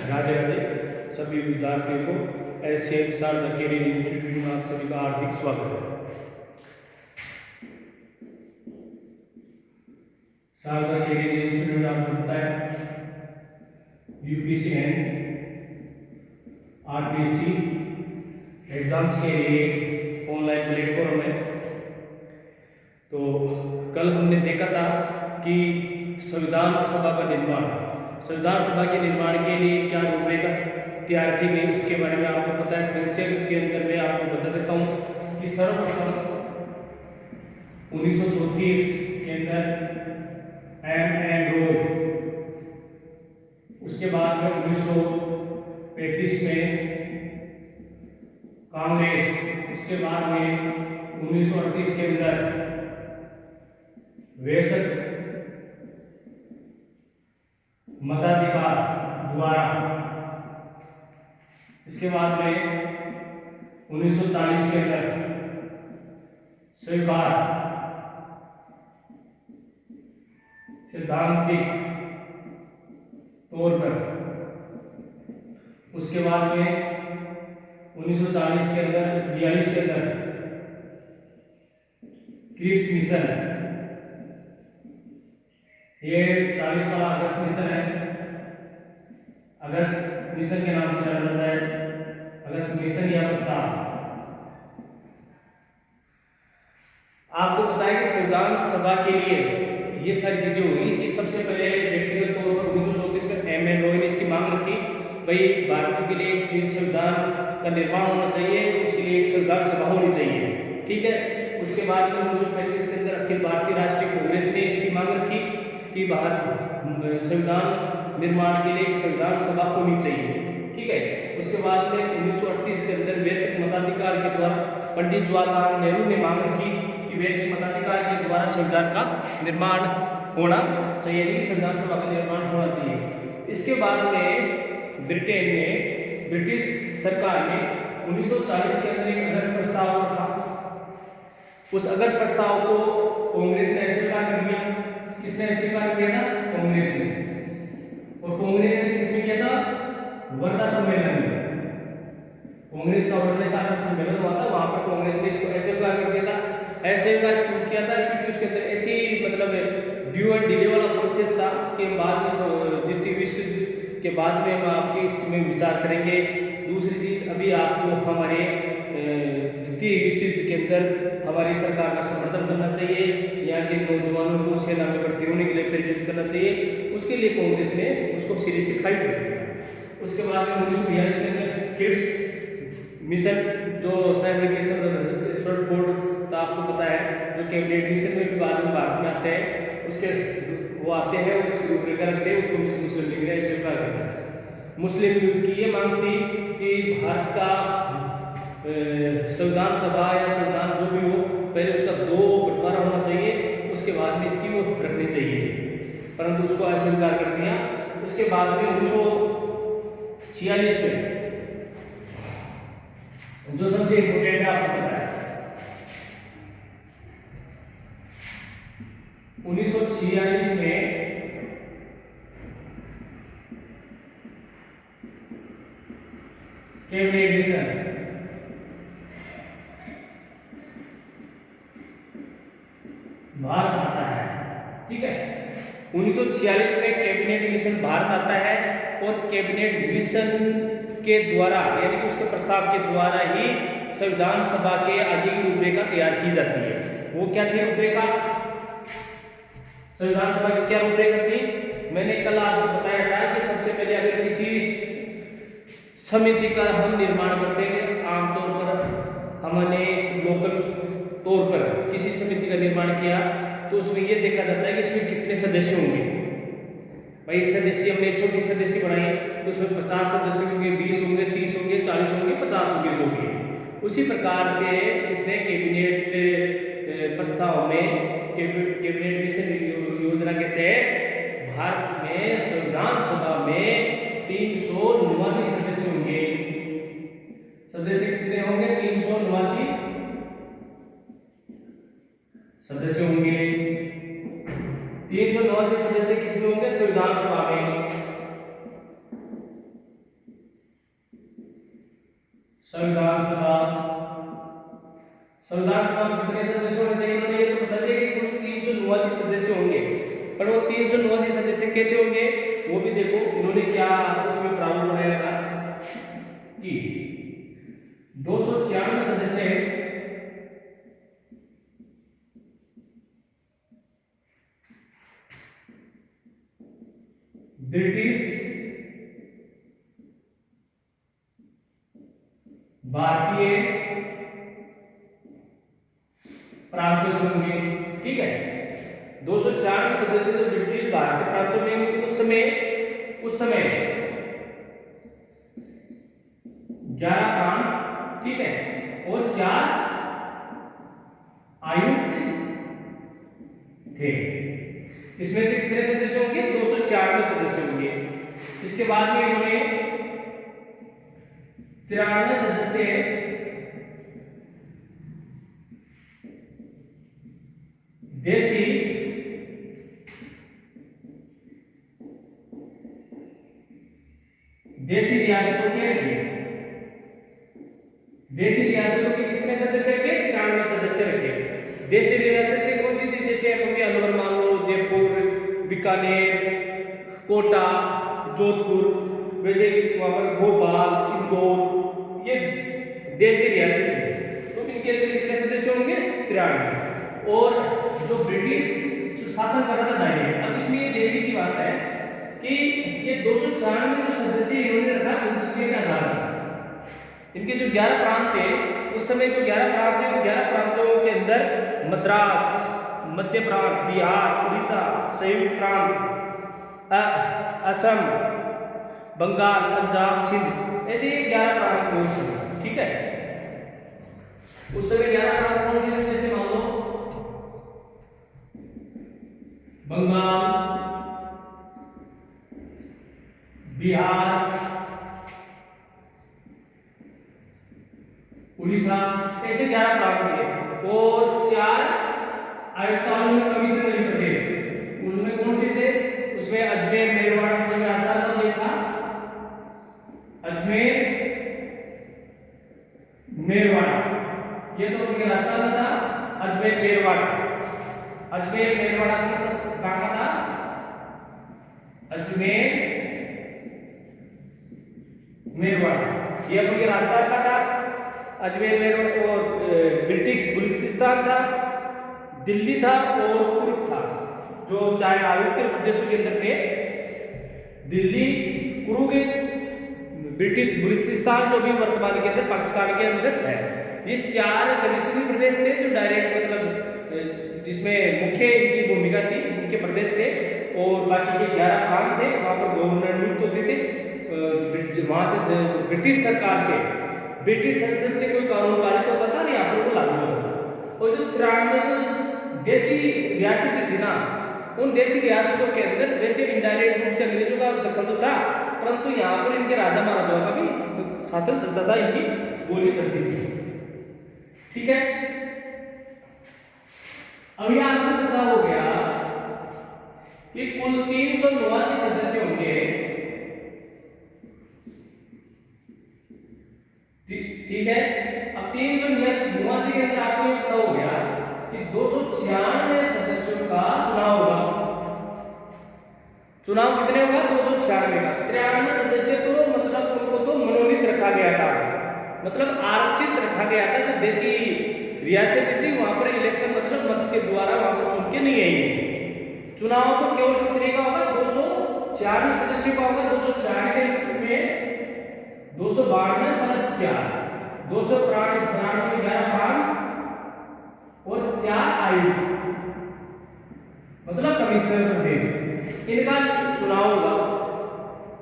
राधे राधे सभी विद्यार्थियों को एसएम शारदा कैरियर इंस्टीट्यूट में आप सभी का हार्दिक स्वागत है। शारदा कैरियर इंस्टीट्यूट आपको पता है यूपीएससी एंड आरपीएससी एग्जाम्स के लिए ऑनलाइन प्लेटफॉर्म है। तो कल हमने देखा था कि संविधान सभा के निर्माण के लिए क्या रूपरेखा तैयार की गई, उसके बारे में आपको पता है। संक्षेप के अंदर मैं आपको बता देता हूँ कि सर्वप्रथम 1934 के अंदर एम.एन. रॉय, उसके बाद में 1935 में कांग्रेस, उसके बाद में 1938 के अंदर वयस्क मताधिकार द्वारा, इसके बाद में 1940 के अंदर स्वीकार सैद्धांतिक तौर पर, उसके बाद में 1940 के अंदर 42 के अंदर क्रिप्स मिशन, ये 40 वाला अगस्त मिशन है, अगस्त मिशन के नाम से जाना जाता है, अगस्त मिशन या प्रस्ताव। आपको पता है कि संविधान सभा के लिए ये सारी चीजें हुई कि सबसे पहले व्यक्तिगत तौर पर 1934 में एम.एन. रॉय ने इसकी मांग रखी, भाई भारत के लिए एक संविधान का निर्माण होना चाहिए, उसके लिए एक संविधान सभा होनी चाहिए, ठीक है। उसके बाद में 1935 के अंदर अखिल भारतीय राष्ट्रीय कांग्रेस ने इसकी मांग रखी कि भारत संविधान निर्माण के लिए एक संविधान सभा होनी चाहिए, ठीक है। उसके बाद में 1938 के अंदर वयस्क मताधिकार के द्वारा पंडित जवाहरलाल नेहरू ने मांग रखी कि वयस्क मताधिकार के द्वारा संविधान का निर्माण होना चाहिए, यानी संविधान सभा का निर्माण होना चाहिए। इसके बाद में ब्रिटिश सरकार ने 1940 के अंदर एक अगस्त प्रस्ताव रखा। उस अगस्त प्रस्ताव को कांग्रेस ने स्वीकार कर लिया। किसने स्वीकार किया था? कांग्रेस ने। और कांग्रेस ने किसने किया था? वर्धा सम्मेलन में। कांग्रेस का वर्धा सम्मेलन हुआ था, वहां पर कांग्रेस ने इसको स्वीकार कर दिया था। स्वीकार क्यों किया था? क्योंकि उसके अंदर ऐसी मतलब ड्यू एंड डिले वाला प्रोसेस था कि बाद में द्वितीय विश्व युद्ध के बाद में हम आपके इसमें विचार करेंगे। दूसरी चीज, अभी आपको हमारे द्वितीय विश्व युद्ध के अंदर हमारी सरकार का समर्थन करना चाहिए, यहाँ के नौजवानों को सेना में भर्ती होने के लिए प्रेरित करना चाहिए, उसके लिए कांग्रेस ने उसको सिरे से खाई चल दिया। उसके बाद में 1942 के अंदर क्रिप्स मिशन, जो साइबर बोर्ड था, आपको पता है, जो कैबिनेट मिशन में भी बाद में भारत में आते हैं, उसके वो आते हैं और उसकी रूपरेखा रखते हैं, उसको मुस्लिम लीग ने स्वीकार कर दिया। मुस्लिम लीग की ये मांग थी कि भारत का संविधान सभा या संविधान जो भी हो, पहले उसका 2 बंटवारा होना चाहिए, उसके बाद में इसकी वो रखनी चाहिए, परंतु उसको अस्वीकार कर दिया। उसके बाद में 1946 में जो सबसे इम्पोर्टेंट है, आपको पता है, 1946 में कैबिनेट मिशन, भारत आता है, ठीक है। 1946 में कैबिनेट मिशन भारत आता है और कैबिनेट मिशन के द्वारा, यानी कि उसके प्रस्ताव के द्वारा ही संविधान सभा के आगे की रूपरेखा तैयार की जाती है। वो क्या थी रूपरेखा? संविधान सभा की क्या रूपरेखा थी? मैंने कल आपको बताया था कि सबसे पहले अगर किसी समिति का हम निर्माण करते हैं, आमतौर पर हमने लोकल तौर पर किसी समिति का निर्माण किया, तो उसमें यह देखा जाता है कि इसमें कितने सदस्य होंगे। भाई सदस्य हमने छोटी सदस्य बनाई तो उसमें 50 सदस्य होंगे, 20 होंगे, 30 होंगे, 40 होंगे, 50 होंगे, जो भी है। उसी प्रकार से इसने कैबिनेट प्रस्ताव में कैबिनेट मिशन योजना के तहत भारत में संविधान सभा में 389 सदस्य होंगे। सदस्य कितने होंगे? 389 सदस्य होंगे। 389 सदस्य किसमें होंगे? संविधान सभा में। संविधान सभा में कितने सदस्य होने चाहिए, उन्होंने ये तो बता दिया कि कुल 389 सदस्य होंगे। पर वो 389 सदस्य कैसे होंगे वो भी देखो, इन्होंने क्या उसमें प्रारूप बनाया था कि 296 सदस्य ब्रिटिश भारतीय प्रांतों से होंगे। ठीक है, 204 सदस्य तो ब्रिटिश भारतीय प्रांतों में होंगे। उस समय 11 प्रांत, ठीक है, और 4 आयुक्त थे। इसमें से कितने सदस्य होंगे, 296 सदस्य होंगे। इसके बाद में इन्होंने 93 सदस्य देशी रियासतों के रखे। देशी रियासतों के कितने सदस्य रखे, 93 सदस्य रखे। देशी रियासतें कौन सी थी, जैसे अपन अलवर मान लो, जयपुर, बीकानेर, कोटा, जोधपुर, वैसे वहां पर भोपाल, इंदौर, ये देशी रियासतें थी। तो इनके अंदर कितने सदस्य होंगे, 93। और जो ब्रिटिश जो शासन कर रहा था डायरेक्ट, अब इसमें ये देखने की बात है कि ये 296 जो सदस्य इन्होंने रखा जनसंख्या के आधार पर। इनके जो 11 प्रांत थे उस समय, जो 11 प्रांत थे, 11 प्रांतों के अंदर मद्रास, मध्य प्रांत, बिहार, उड़ीसा, संयुक्त प्रांत, असम, बंगाल, पंजाब, सिंध, ऐसे ये 11 प्रांत थे उस समय। ठीक है, उस समय 11 प्रांत कौन से थे, जैसे मान लो बंगाल, बिहार, उड़ीसा, ऐसे 11 प्रांत थे। और 4 आयुक्ताओं कमिश्नरी प्रदेश, उनमें कौन से थे, उसमें अजमेर, मेरवाड़ा, उसमें आसाम का था, अजमेर, मेरवाड़ा, ये तो उनके राजस्थान का था। अजमेर, मेरवाड़ा, अजमेर, मेरवाड़ा कहाँ का था, अजमेर, मेरवाड़ा, ये अपने राजस्थान का था। अजमेर, मेरवाड़ा, और ब्रिटिश बलूचिस्तान था, दिल्ली था, और कुर्ग था, जो चाहे आयुक्त प्रदेशों के अंदर थे। दिल्ली, कुर्ग, ब्रिटिश बलूचिस्तान, जो भी वर्तमान के अंदर पाकिस्तान के अंदर है, ये 4 कमिश्नरी प्रदेश थे जो डायरेक्ट मतलब जिसमें मुख्य इनकी भूमिका थी, मुख्य प्रदेश थे। और बाकी के 11 प्रांत थे, वहां पर गवर्नर नियुक्त होते थे। वहां से ब्रिटिश सरकार से, ब्रिटिश संसद से कोई कानून पारित होता था, यहाँ पर वो लागू होता था। और जो 93 देशी रियासतें थी ना, उन देशी रियासतों के अंदर वैसे इनडायरेक्ट रूप से अंग्रेजों का दखल तो था, परंतु यहाँ पर इनके राजा महाराजाओं का भी शासन चलता था, इनकी बोली चलती थी। ठीक है, अब यह आपको पता हो गया कि कुल 389 सदस्य होंगे। ठीक है, अब 389 के अंदर आपको ये पता हो गया कि 296 सदस्यों का चुनाव होगा। चुनाव कितने होगा, 296 का। 93 सदस्य तो मतलब उनको तो मनोनीत रखा गया था, मतलब आरक्षित रखा गया था। जो देशी रियासत थी वहां पर इलेक्शन मतलब मत के द्वारा वहां पर चुन के नहीं आएंगे। चुनाव तो केवल कितने का होगा, 296 सदस्यों का होगा। 296 में 292 प्लस 4, 293 में 11 प्रांत और 4 आयुक्त, मतलब कमिश्नर प्रदेश, इनका चुनाव होगा।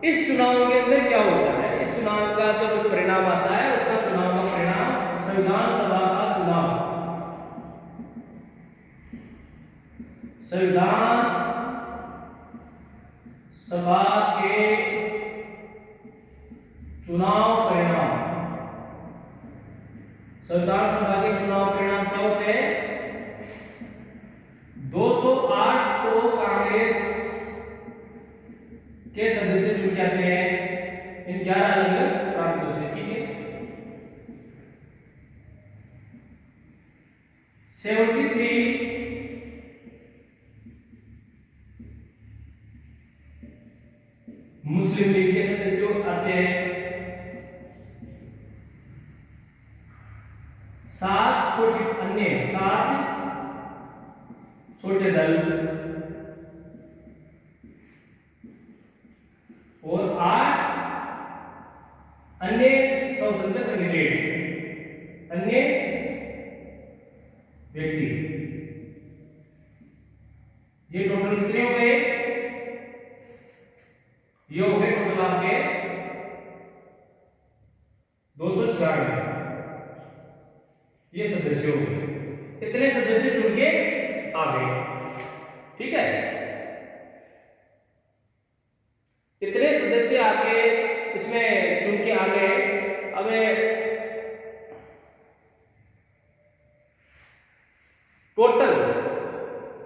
इस चुनाव के अंदर क्या होता है, इस चुनाव का जब परिणाम आता है, उसका चुनाव का परिणाम संविधान सभा का चुनाव, संविधान सभा के चुनाव परिणाम, संविधान सभा के चुनाव परिणाम क्या होते हैं, 208 को कांग्रेस के सदस्य चुन जाते हैं इन 11 अलग अलग प्रांतों से। ठीक है, मुस्लिम लीग के सदस्य आते हैं 7 छोटे दल और 8 अन्य स्वतंत्र कैंडिडेट, अन्य व्यक्ति। ये टोटल कितने हो गए? ये हो गए टोटल आपके 296। ये सदस्य हो गए, इतने सदस्य चुन के आ गए। ठीक है, इतने सदस्य आके इसमें चुन के आ गए। अब टोटल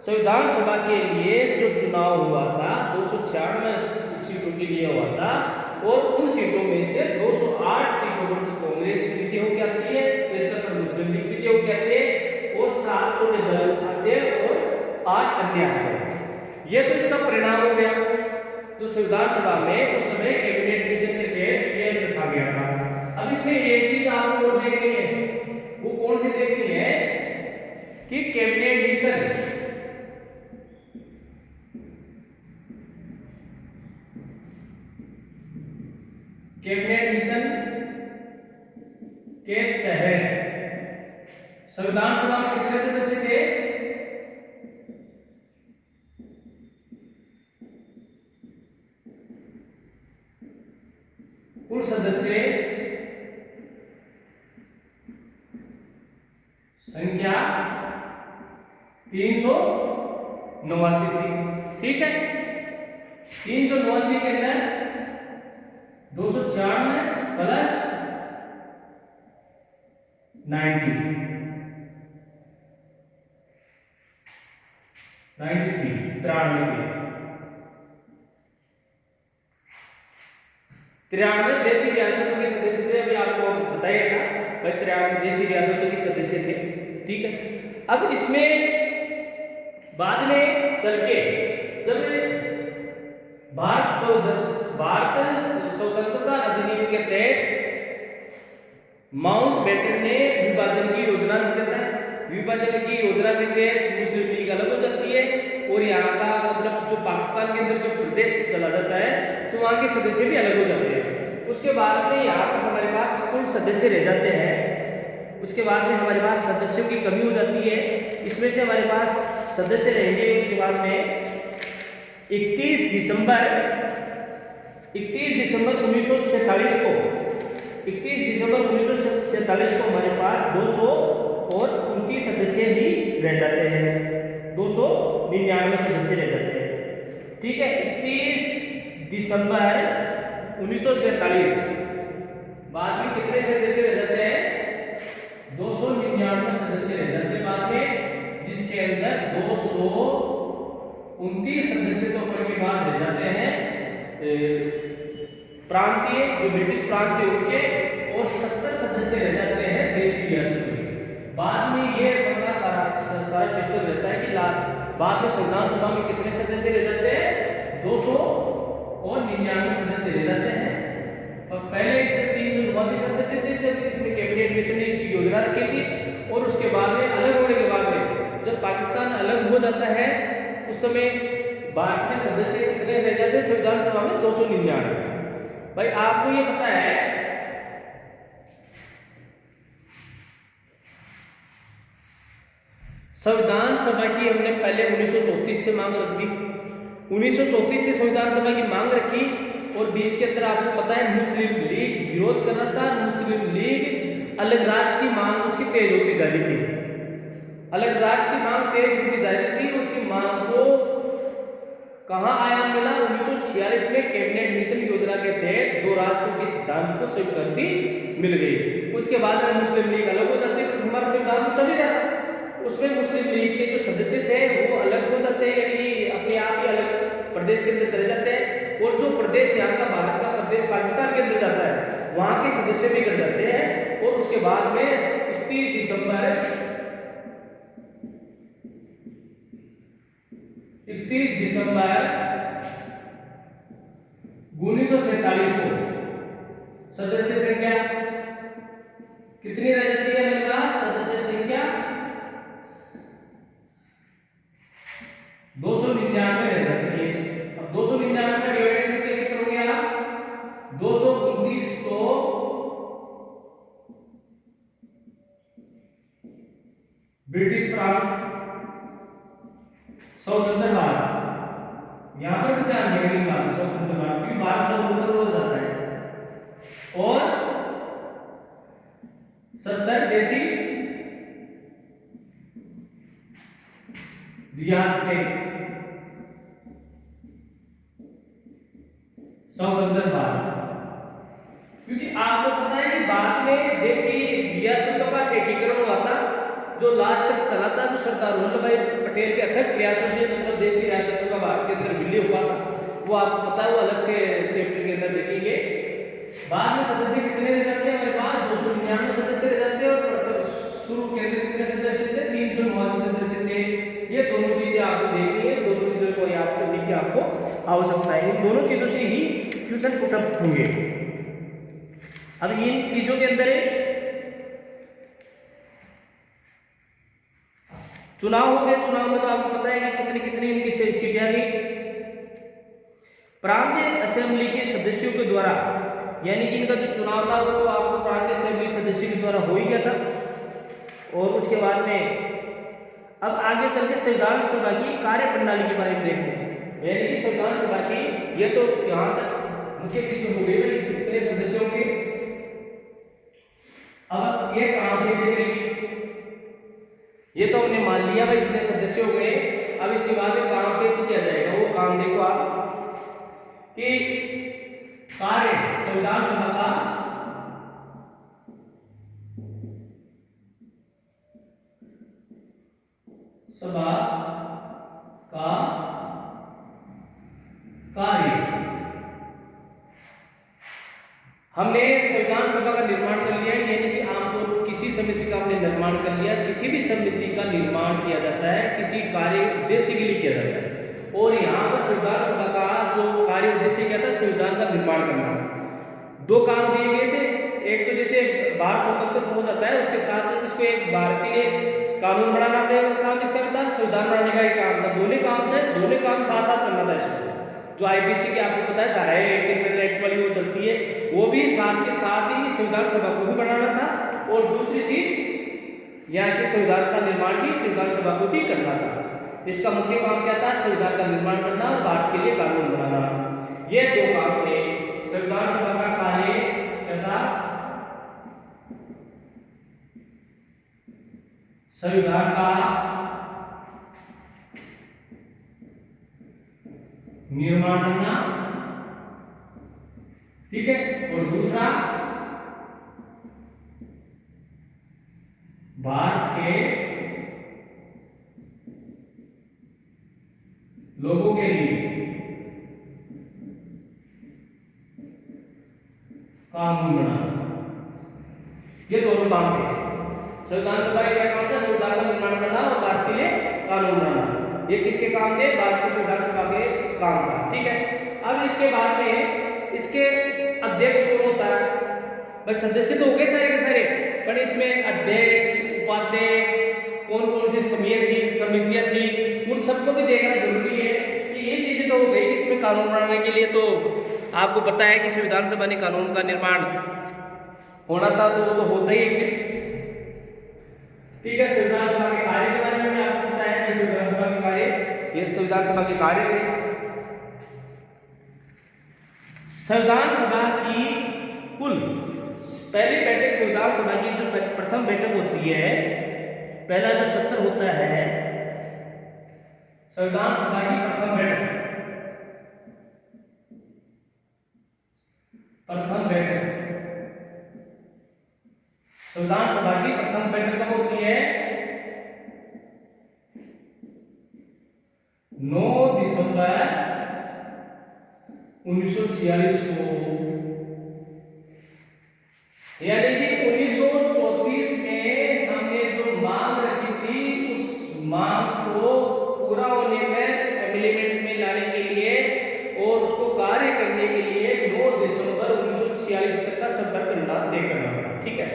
संविधान सभा के लिए जो चुनाव हुआ था 296 सीटों के लिए हुआ था, और उन सीटों में से 208 सीटों पर तो कांग्रेस विजय होकर आती है, 73 पर मुस्लिम लीग विजय होकर आते हैं, और 7 छोटे दल आते हैं और 8 अन्य आते हैं। ये तो इसका परिणाम हो गया जो संविधान सभा में उस समय कैबिनेट मिशन के तहत ये रखा गया था। अब इसमें एक चीज आपको और देखनी है, वो कौन सी देखनी है कि कैबिनेट मिशन के तहत संविधान सभा में कितने सदस्य थे? कुल सदस्य संख्या 389 थी। ठीक है, 389 के अंदर 296 प्लस 93 93 देशी रियासतों के सदस्य थे। अभी आपको बताया था भाई 93 देशी रियासतों के सदस्य थे। ठीक है, अब इसमें बाद में चल के जब भारत स्वतंत्रता अधिनियम के तहत माउंटबेटन ने विभाजन की योजना रख देता है। विभाजन की योजना के तहत मुस्लिम लीग अलग हो जाती है, और यहाँ का मतलब जो पाकिस्तान के अंदर जो प्रदेश चला जाता है तो वहाँ के सदस्य भी अलग हो जाते हैं। उसके बाद में यहाँ पर हमारे पास कुल सदस्य रह जाते हैं। उसके बाद में हमारे पास सदस्यों की कमी हो जाती है। इसमें से हमारे पास सदस्य रहेंगे उसके बाद में 31 दिसंबर 1947 को 31 दिसंबर 1947 को हमारे पास 229 सदस्य भी रह जाते हैं, 299 सदस्य रह जाते हैं। ठीक है, 31 दिसंबर 1947 बाद में कितने सदस्य रह जाते हैं? 299 सदस्य रह जाते हैं बाद में, जिसके अंदर 229 सदस्य तो अपन के पास रह जाते हैं प्रांतीय, जो ब्रिटिश प्रांत थे उनके, और 70 सदस्य रह जाते हैं देशी रियासतों के। बाद में ये अपना सारा सिस्टम रहता है कि बाद में संविधान सभा में कितने सदस्य रह जाते हैं? 299 सदस्य रह जाते हैं। और पहले इसमें 389 सदस्य थे जब इसमें कैबिनेट मिशन ने इसकी योजना रखी थी, और उसके बाद में अलग होने के बाद में जब पाकिस्तान अलग हो जाता है उस समय भारत में सदस्य कितने रह जाते हैं संविधान सभा में? 299। भाई आपको ये पता है संविधान सभा की हमने पहले 1934 से मांग रख दी, 1934 से संविधान सभा की मांग रखी, और बीच के अंदर आपको पता है मुस्लिम लीग विरोध कर रहा था। मुस्लिम लीग अलग राष्ट्र की मांग उसकी तेज होती जा रही थी, अलग राष्ट्र की मांग तेज होती जा रही थी। उसकी मांग को कहां आयाम मिला? 1946 में कैबिनेट मिशन योजना के तहत 2 राष्ट्रों के सिद्धांत को स्वीकृति मिल गई। उसके बाद में मुस्लिम लीग अलग हो जाती है, हमारा सिद्धांत तो चल ही रहा था। उसमें मुस्लिम लीग के जो सदस्य थे वो अलग हो जाते हैं, यानी कि अपने आप ही अलग प्रदेश के अंदर चले जाते हैं, और जो प्रदेश यहाँ का भारत का प्रदेश पाकिस्तान के अंदर जाता है वहाँ के सदस्य भी कर जाते हैं। और उसके बाद में 31 दिसंबर 1947 को सदस्य संख्या कितनी रह जाती है मेरे पास? सदस्य संख्या 299 रह जाती है। अब 299 का डिवाइडेशन कैसे करोगे आप? 229 को ब्रिटिश प्रांत, स्वतंत्र भारत, यहां पर भी ध्यान देने की बात है, स्वतंत्र भारत, क्योंकि भारत स्वतंत्र हो जाता है, और 70 देशी रियासतें, स्वतंत्र भारत। क्योंकि आपको पता है कि बाद में देशी रियासतों का एकीकरण हुआ था, जो लास्ट तक चला था, जो सरदार वल्लभ भाई पटेल के अथक प्रयासों से मतलब देशी रियासतों का भारत के अंदर विलय हुआ था। वो आपको पता है, वो अलग से चैप्टर के अंदर देखेंगे। बाद में सदस्य कितने रह जाते हैं हमारे पास? 299 सदस्य रह जाते हैं, और शुरू के अंदर कितने सदस्य थे? 389 सदस्य थे। ये दोनों चीजें आपको देखनी है, दोनों चीजों को याद करने की आपको आवश्यकता है। इन दोनों चीजों से ही क्वेश्चन पुटअप होंगे। अब इन चीजों के अंदर चुनाव हो गए। चुनाव में तो आपको पता है कि कितनी कितनी इनकी सीटें आ गई। प्रांतीय असेंबली के सदस्यों के द्वारा, यानी कि इनका जो चुनाव था वो तो आपको प्रांतीय असेंबली सदस्यों के द्वारा हो ही गया था। और उसके बाद में अब आगे चल के संविधान सभा की कार्य प्रणाली के बारे में देखते हैं। यानी कि संविधान सभा की, ये तो यहाँ तक मुख्य चीज हो गई कितने सदस्यों के। अब ये काम कैसे करेगी? ये तो हमने मान लिया भाई इतने सदस्य हो गए। अब इसके बाद में काम कैसे किया जाएगा? वो काम देखो आप कि कार्य संविधान सभा का कार्य, हमने संविधान सभा का निर्माण कर लिया, यानी कि आमतौर पर किसी समिति का हमने निर्माण कर लिया। किसी भी समिति का निर्माण किया जाता है किसी कार्य उद्देश्य के लिए किया जाता है, और यहाँ पर संविधान सभा का जो कार्य उद्देश्य क्या था? संविधान का निर्माण करना। दो काम दिए गए थे। एक तो जैसे भारत स्वतंत्र हो जाता है, उसके साथ इसको एक भारत के लिए कानून बनाना था, काम इसका था। संविधान बनाने का एक काम था। दोनों काम थे, दोनों काम साथ साथ करना था इसको। जो आईपीसी की आपको पता है धाराएं एक्ट वाली वो चलती है, वो भी साथ के साथ ही संविधान सभा को भी बनाना था, और दूसरी चीज यहाँ के संविधान का निर्माण भी संविधान सभा को भी करना था। इसका मुख्य काम क्या था? संविधान का निर्माण करना और भारत के लिए कानून बनाना। ये दो काम थे। संविधान सभा का कार्य क्या था? संविधान का निर्माण करना, ठीक है, और दूसरा भारत के लोगों के लिए कानून बनाना। ये दोनों काम थे। संविधान सभा का क्या काम था? संविधान का निर्माण करना और भारत के लिए कानून बनाना। ये किसके काम थे? भारत की संविधान सभा के काम था, ठीक है। अब इसके बाद में इसके अध्यक्ष कौन होता है? भाई सदस्य तो हो गए सारे के सारे, पर इसमें अध्यक्ष, उपाध्यक्ष, कौन कौन सी समितियां थी, उन सबको भी देखना जरूरी है। कि ये चीजें तो हो गई। इसमें कानून बनाने के लिए तो आपको पता है कि संविधान सभा ने कानून का निर्माण होना था, तो वो तो होता ही एक दिन, ठीक है। संविधान सभा के कार्य के बारे में भी आपको पता है कि संविधान सभा के कार्य, ये संविधान सभा के कार्य थे। संविधान सभा की कुल पहली बैठक, संविधान सभा की जो प्रथम बैठक होती है, पहला जो सत्र होता है संविधान सभा की प्रथम बैठक, संविधान सभा की प्रथम बैठक कब होती है? 9 दिसंबर 1946 को, यानी कि 1934 में हमने जो मांग रखी थी, उस मांग को पूरा होने में, एम्प्लीमेंट में लाने के लिए और उसको कार्य करने के लिए 1946 तक का संदर्भ तय करना पड़ा। ठीक है,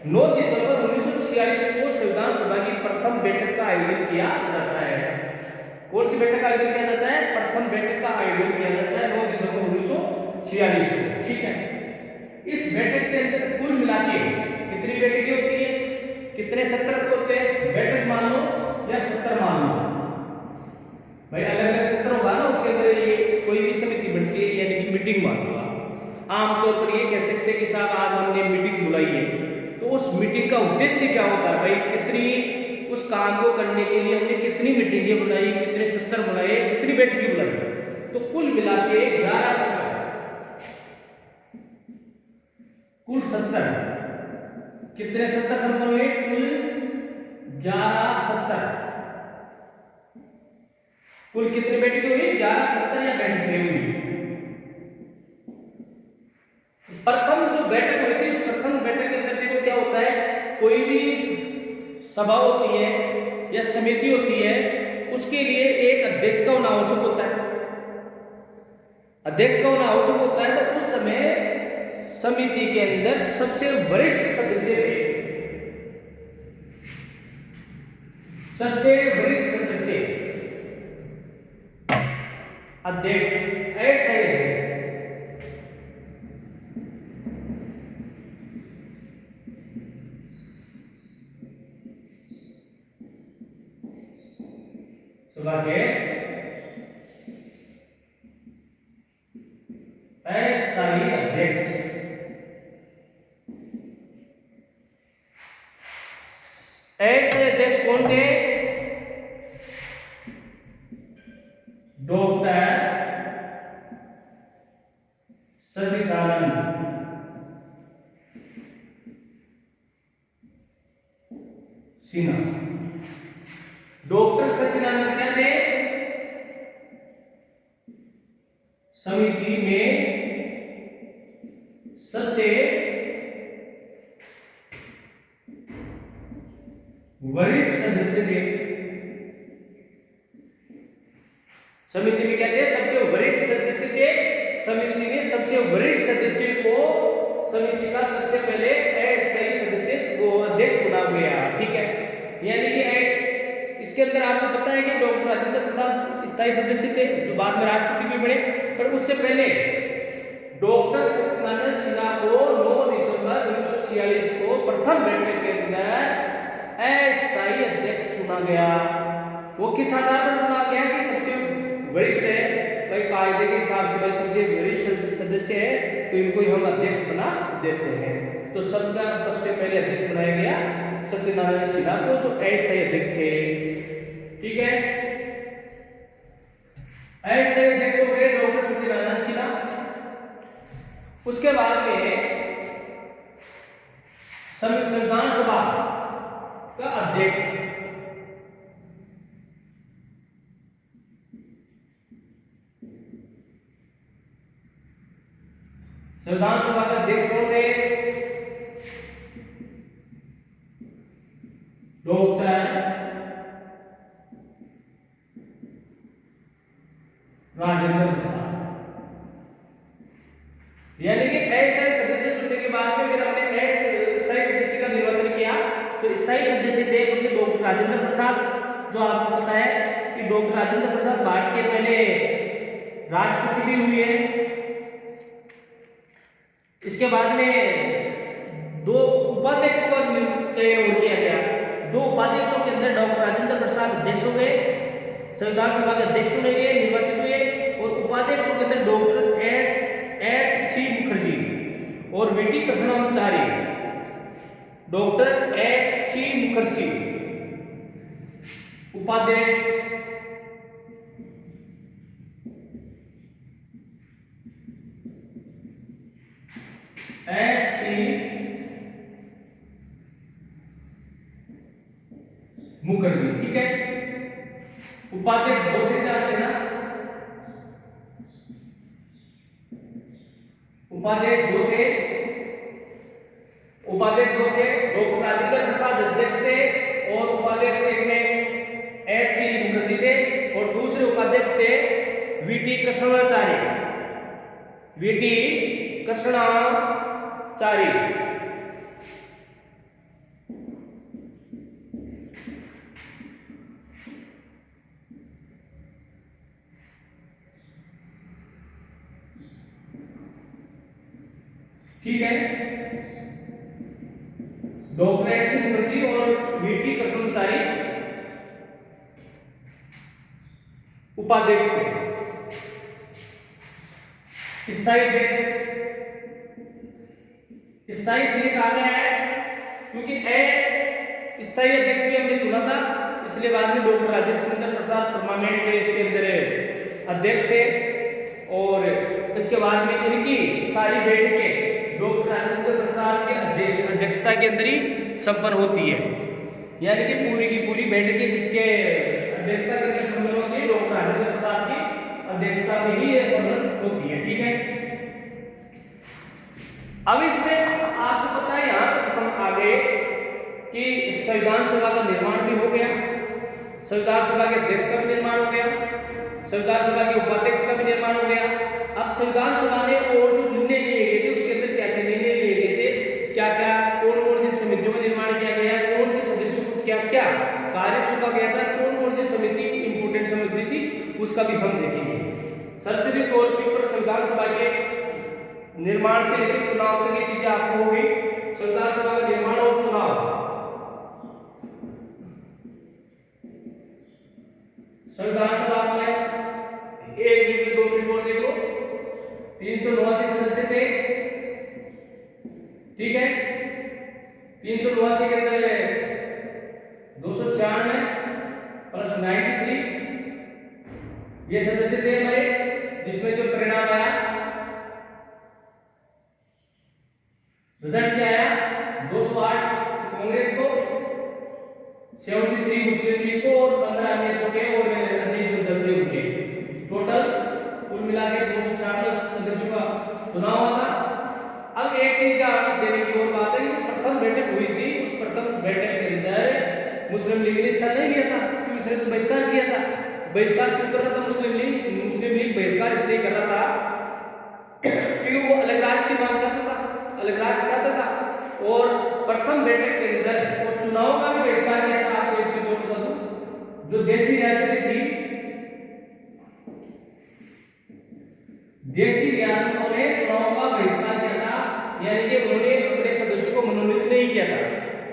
9 दिसंबर 1946 को संविधान सभा की प्रथम बैठक का आयोजन किया जाता है। कौन सी बैठक का आयोजन किया जाता है? प्रथम बैठक का आयोजन किया जाता है 9 दिसंबर 1946 को। ठीक है, इस बैठक के अंदर कुल मिला के कितनी बैठकें होती है, कितने सत्र होते हैं? बैठक मान लो या सत्र मान लो भाई, अलग अलग सत्र होगा ना, उसके अंदर ये कोई भी समिति बनती है, यानी कि मीटिंग मान लो। आमतौर पर ये कह सकते हैं कि साहब आज हमने मीटिंग बुलाई है, तो उस मीटिंग का उद्देश्य क्या होता है भाई? कितनी उस काम को करने के लिए हमने कितनी मीटिंगें बुलाई, कितने सत्र बुलाए, कितनी बैठकें बुलाई? तो कुल मिला के 11 सत्र, कुल 70। कितने सत्र संपन्न हुए? कुल 11 सत्र। कुल कितनी बैठकें हुई? 11 सत्र या बैठकें हुई। प्रथम जो बैठक हुई थी, उस प्रथम बैठक के अंदर देखो क्या होता है, कोई भी सभा होती है या समिति होती है, उसके लिए एक अध्यक्ष का होना आवश्यक होता है। अध्यक्ष का होना आवश्यक होता है। तो उस समय समिति के अंदर सबसे वरिष्ठ सदस्य थे, सबसे वरिष्ठ सदस्य अध्यक्ष, अस्थायी अध्यक्ष। सभा के अस्थायी अध्यक्ष। अस्थायी अध्यक्ष कौन थे? डॉक्टर सच्चिदानंद सिन्हा। डॉक्टर सच्चिदानंद क्या थे? समिति में सबसे वरिष्ठ सदस्य थे। समिति में क्या थे? सबसे वरिष्ठ सदस्य थे। समिति में सबसे वरिष्ठ सदस्य को समिति का सबसे पहले अस्थायी सदस्य वो अध्यक्ष चुना गया। ठीक है, यानी कि इसके अंदर आपको पता है कि डॉक्टर राजेंद्र प्रसाद स्थायी सदस्य थे, जो बाद में राष्ट्रपति भी बने। पर उससे पहले डॉक्टर सच्चिदानंद सिन्हा को 9 दिसंबर 1946 को प्रथम बैठक के अंदर अस्थायी अध्यक्ष चुना गया। वो किस आधार पर चुना गया कि सबसे वरिष्ठ है भाई, कायदे के हिसाब से भाई सबसे वरिष्ठ सदस्य है, तो इनको ही हम अध्यक्ष बना देते हैं। तो सबका सबसे पहले अध्यक्ष बनाया गया सच्चिदानंद सिन्हा को, जो अस्थायी अध्यक्ष थे। ठीक है, अस्थायी अध्यक्ष हो गए डॉक्टर सच्चिदानंद सिन्हा। उसके बाद में संविधान सभा का अध्यक्ष संविधान सभा का अध्यक्ष कौन थे? डॉक्टर राजेंद्र प्रसाद। यानी कि अस्थायी सदस्य चुनने के बाद में फिर हमने स्थायी सदस्य का निर्वाचन किया। तो स्थायी सदस्य थे अपने डॉक्टर राजेंद्र प्रसाद, जो आपको पता है कि डॉक्टर राजेंद्र प्रसाद भारत के पहले राष्ट्रपति भी हुए हैं। इसके बाद में 2 उपाध्यक्ष का चयन और किया गया। 2 उपाध्यक्षों के अंदर डॉक्टर राजेंद्र प्रसाद अध्यक्ष हो गए, संविधान सभा के अध्यक्ष चुने गए, निर्वाचित हुए। और उपाध्यक्षों के अंदर डॉक्टर एच सी मुखर्जी और V T Krishnacharya. Doctor H C Mukherjee उपाध्यक्ष, एच सी मुखर्जी। ठीक है, उपाध्यक्ष 2 थे, ध्यान देना। उपाध्यक्ष 2 थे, डॉक्टर राजेंद्र प्रसाद अध्यक्ष थे और उपाध्यक्ष एक में एच सी मुखर्जी थे और दूसरे उपाध्यक्ष थे वीटी कृष्णाचार्य। वीटी कृष्णाचारी। ठीक है, डॉक्टर एस मुखर्जी और वीटी कृष्णाचारी उपाध्यक्ष थे। स्थायी अध्यक्ष, स्थायी इसलिए कहा गया है क्योंकि स्थायी अध्यक्ष भी हमने चुना था, इसलिए बाद में डॉक्टर राजेंद्र प्रसाद परमानेंट के इसके अंदर अध्यक्ष थे। और इसके बाद में इनकी सारी बैठकें डॉक्टर राजेंद्र प्रसाद के अध्यक्षता के अंदर ही संपन्न होती है, यानी कि पूरी की पूरी बैठकें किसके अध्यक्षता के अंदर संपन्न होती है? डॉक्टर राजेंद्र प्रसाद की अध्यक्षता में ही ये संपन्न होती है। ठीक है, अब इसमें आपको पता है यहां तक हम आ गए कि संविधान सभा का निर्माण भी हो गया, संविधान सभा के अध्यक्ष का भी निर्माण हो गया, संविधान सभा के उपाध्यक्ष का भी निर्माण हो गया। अब संविधान सभा ने और जो निर्णय लिए गए थे उसके अंदर क्या क्या निर्णय लिए गए थे, क्या क्या कौन कौन सी समितियों का निर्माण किया गया, कौन से सदस्यों को क्या क्या कार्य सौंपा गया था, कौन कौन सी समिति इंपोर्टेंट समिति थी, उसका भी हम देखेंगे। सरसरी तौर पर संविधान सभा के निर्माण से लेकर चुनाव तक की चीजें आपको होगी। संविधान सभा का निर्माण और चुनाव, संविधान सभा में 1 मिनट 2 मिनट और देखो, 389 सदस्य थे। ठीक है, 389 के अंदर 296 प्लस 93 ये सदस्य थे हमारे, जिसमें जो परिणाम आया, रिजल्ट क्या आया? 208 कांग्रेस को, 73 मुस्लिम लीग को और 15 अन्य छोटे और अन्य जो दल थे उनके, टोटल कुल मिला के 296 सदस्यों का चुनाव हुआ था। अब एक चीज ध्यान देने की और बात है कि प्रथम बैठक हुई थी, उस प्रथम बैठक के अंदर मुस्लिम लीग ने हिस्सा नहीं लिया था, क्योंकि उसने तो बहिष्कार किया था। बहिष्कार क्यों कर रहा था मुस्लिम लीग? मुस्लिम लीग बहिष्कार इसलिए कर रहा था क्योंकि वो अलग राष्ट्र की मांग चाहता था, अलग राष्ट्र चाहता था। और प्रथम बैठक के अंदर और चुनाव का भी बहिष्कार किया था। आपको एक चीज और बता दूं, जो देशी रियासतें थी, देशी रियासतों ने चुनाव का बहिष्कार किया था, यानी कि उन्होंने अपने सदस्यों को मनोनीत नहीं किया था।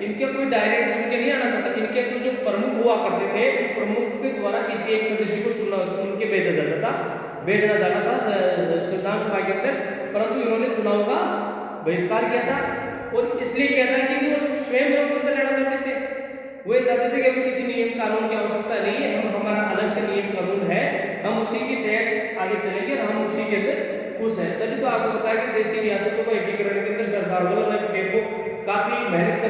इनके कोई डायरेक्ट चुन के नहीं आना था, इनके तो जो प्रमुख हुआ करते थे उन प्रमुख के द्वारा किसी एक सदस्य को चुन के भेजा जाता था संविधान सभा के अंदर, परंतु इन्होंने चुनाव का बहिष्कार किया था। और इसलिए किया था क्योंकि वो स्वयं स्वतंत्र रहना चाहते थे, वो चाहते थे कि अभी किसी नियम कानून की आवश्यकता नहीं है, हमारा अलग से नियम कानून है, हम उसी के तहत आगे चलेंगे और हम उसी के अंदर खुश हैं। तभी तो आपको पता है कि देशी रियासतों का एकीकरण के अंदर सरदार वल्लभ भाई पटेल को काफी मेहनत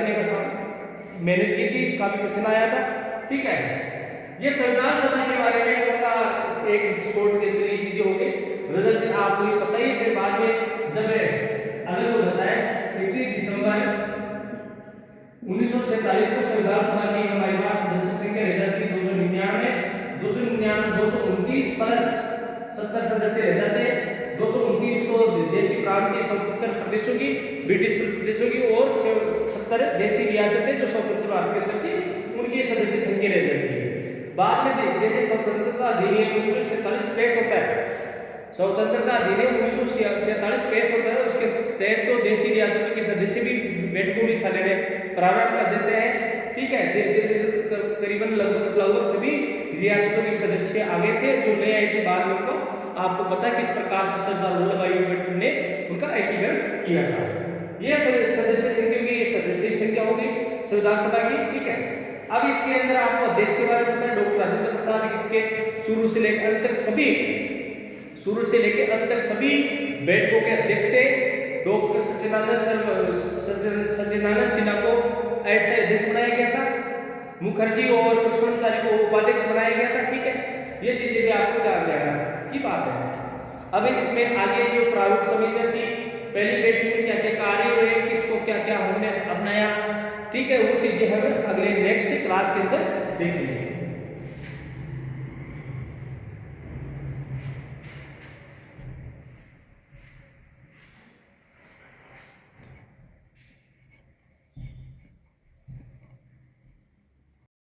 की थी, काफी क्वेश्चन आया था। ठीक है, ये संविधान सभा के बारे में उनका एक शॉर्ट के अंदर ये चीजें हो गई। रिजल्ट आपको ये पता ही, फिर बाद में जब अगर वो होता है 31 दिसंबर 1947 को संविधान सभा की हमारे पास सदस्य संख्या रह जाती 229 प्लस 70 सदस्य रह जाते। 229 को देशी प्रांतीय स्वतंत्र प्रदेशों की, ब्रिटिश प्रदेशों की और 70 देशी रियासतें जो स्वतंत्र भारत के अंदर थी उनकी सदस्य संख्या रह जाती है। बाद में जैसे स्वतंत्रता अधिनियम 1947 पेश होता है, स्वतंत्रता अधिनियम 1947 पेश होता है, उसके तहत तो देशी रियासतों के सदस्य भी बैठकों में हिस्सा लेने प्रारंभ कर देते हैं। ठीक है, धीरे धीरे करीबन लगभग सभी रियासतों के सदस्य आगे थे, जो नए आए थे बाद में उनको आपको पता है किस प्रकार से सरदार वल्लभ भाई पटेल ने उनका एकीकरण किया था। ये सदस्य संख्या की सदस्य संख्या होगी संविधान सभा की। ठीक है, अब इसके अंदर आपको अध्यक्ष के बारे में पता है, डॉक्टर राजेंद्र प्रसाद इसके शुरू से लेकर अंत तक सभी बैठकों के अध्यक्ष थे। डॉक्टर सत्यनारायण सिन्हा को अस्थायी अध्यक्ष बनाया गया था, मुखर्जी और कृष्णाचारी को उपाध्यक्ष बनाया गया था। ठीक है, ये चीजें भी आपको ध्यान देना की बात है। अब इसमें आगे जो प्रारूप समितियां थी, पहली बैठक में क्या क्या कार्य हुए, किसको क्या क्या हमने अपनाया, ठीक है, वो चीजें हम अगले नेक्स्ट क्लास के अंदर देखेंगे।